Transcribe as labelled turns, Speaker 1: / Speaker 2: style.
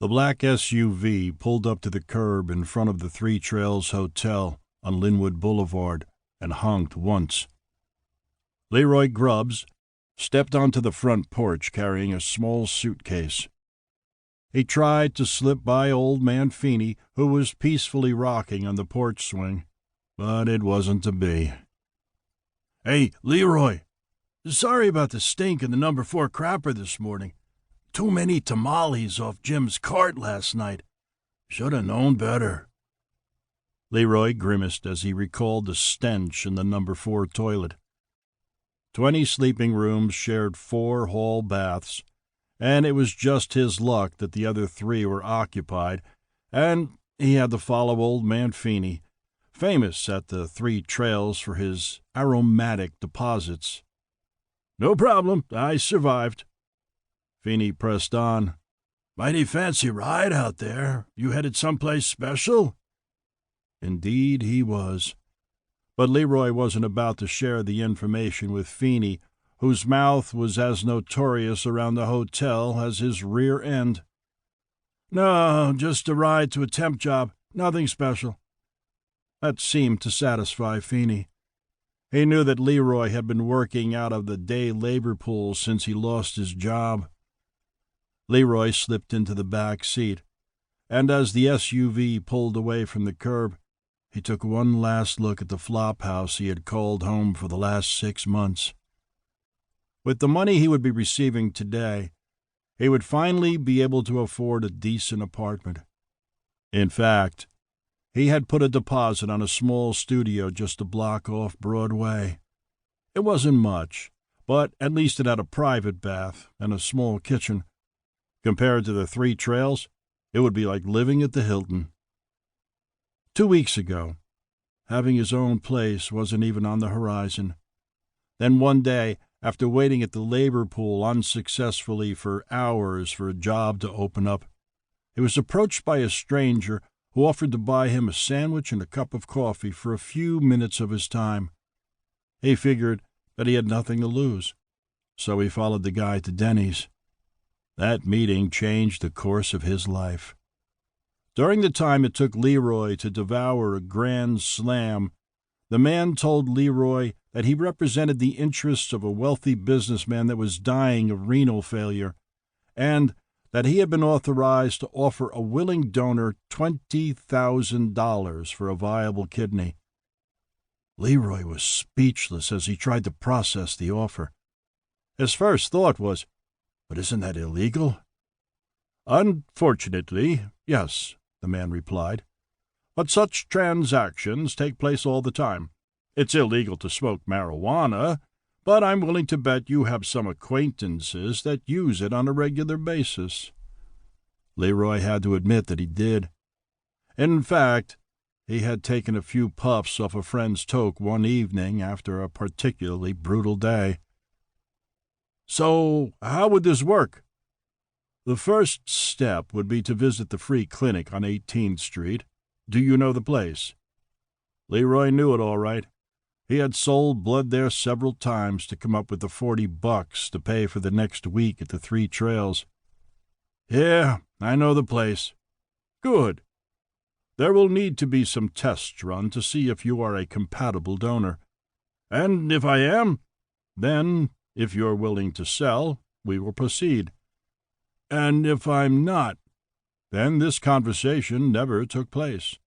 Speaker 1: The black SUV pulled up to the curb in front of the Three Trails Hotel on Linwood Boulevard and honked once. Leroy Grubbs stepped onto the front porch carrying a small suitcase. He tried to slip by old man Feeney, who was peacefully rocking on the porch swing, but it wasn't to be. "Hey, Leroy, sorry about the stink in the number 4 crapper this morning. Too many tamales off Jim's cart last night. Should have known better." Leroy grimaced as he recalled the stench in the number 4 toilet. 20 sleeping rooms shared 4 hall baths, and it was just his luck that the other 3 were occupied, and he had to follow old man Feeney, famous at the Three Trails for his aromatic deposits. "No problem, I survived." Feeney pressed on. "Mighty fancy ride out there. You headed someplace special?" Indeed he was. But Leroy wasn't about to share the information with Feeney, whose mouth was as notorious around the hotel as his rear end. "No, just a ride to a temp job. Nothing special." That seemed to satisfy Feeney. He knew that Leroy had been working out of the day labor pool since he lost his job. Leroy slipped into the back seat, and as the SUV pulled away from the curb, he took one last look at the flop house he had called home for the last 6 months. With the money he would be receiving today, he would finally be able to afford a decent apartment. In fact, he had put a deposit on a small studio just a block off Broadway. It wasn't much, but at least it had a private bath and a small kitchen. Compared to the Three Trails, it would be like living at the Hilton. 2 weeks ago, having his own place wasn't even on the horizon. Then one day, after waiting at the labor pool unsuccessfully for hours for a job to open up, he was approached by a stranger who offered to buy him a sandwich and a cup of coffee for a few minutes of his time. He figured that he had nothing to lose, so he followed the guy to Denny's. That meeting changed the course of his life. During the time it took Leroy to devour a grand slam, the man told Leroy that he represented the interests of a wealthy businessman that was dying of renal failure, and that he had been authorized to offer a willing donor $20,000 for a viable kidney. Leroy was speechless as he tried to process the offer. His first thought was, "But isn't that illegal?" "Unfortunately, yes," the man replied. "But such transactions take place all the time. It's illegal to smoke marijuana, but I'm willing to bet you have some acquaintances that use it on a regular basis." Leroy had to admit that he did. In fact, he had taken a few puffs off a friend's toke one evening after a particularly brutal day. "So, how would this work?" "The first step would be to visit the free clinic on 18th Street. Do you know the place?" Leroy knew it all right. He had sold blood there several times to come up with the $40 to pay for the next week at the Three Trails. "Yeah, I know the place." "Good. There will need to be some tests run to see if you are a compatible donor. And if I am, then, if you're willing to sell, we will proceed. And if I'm not, then this conversation never took place."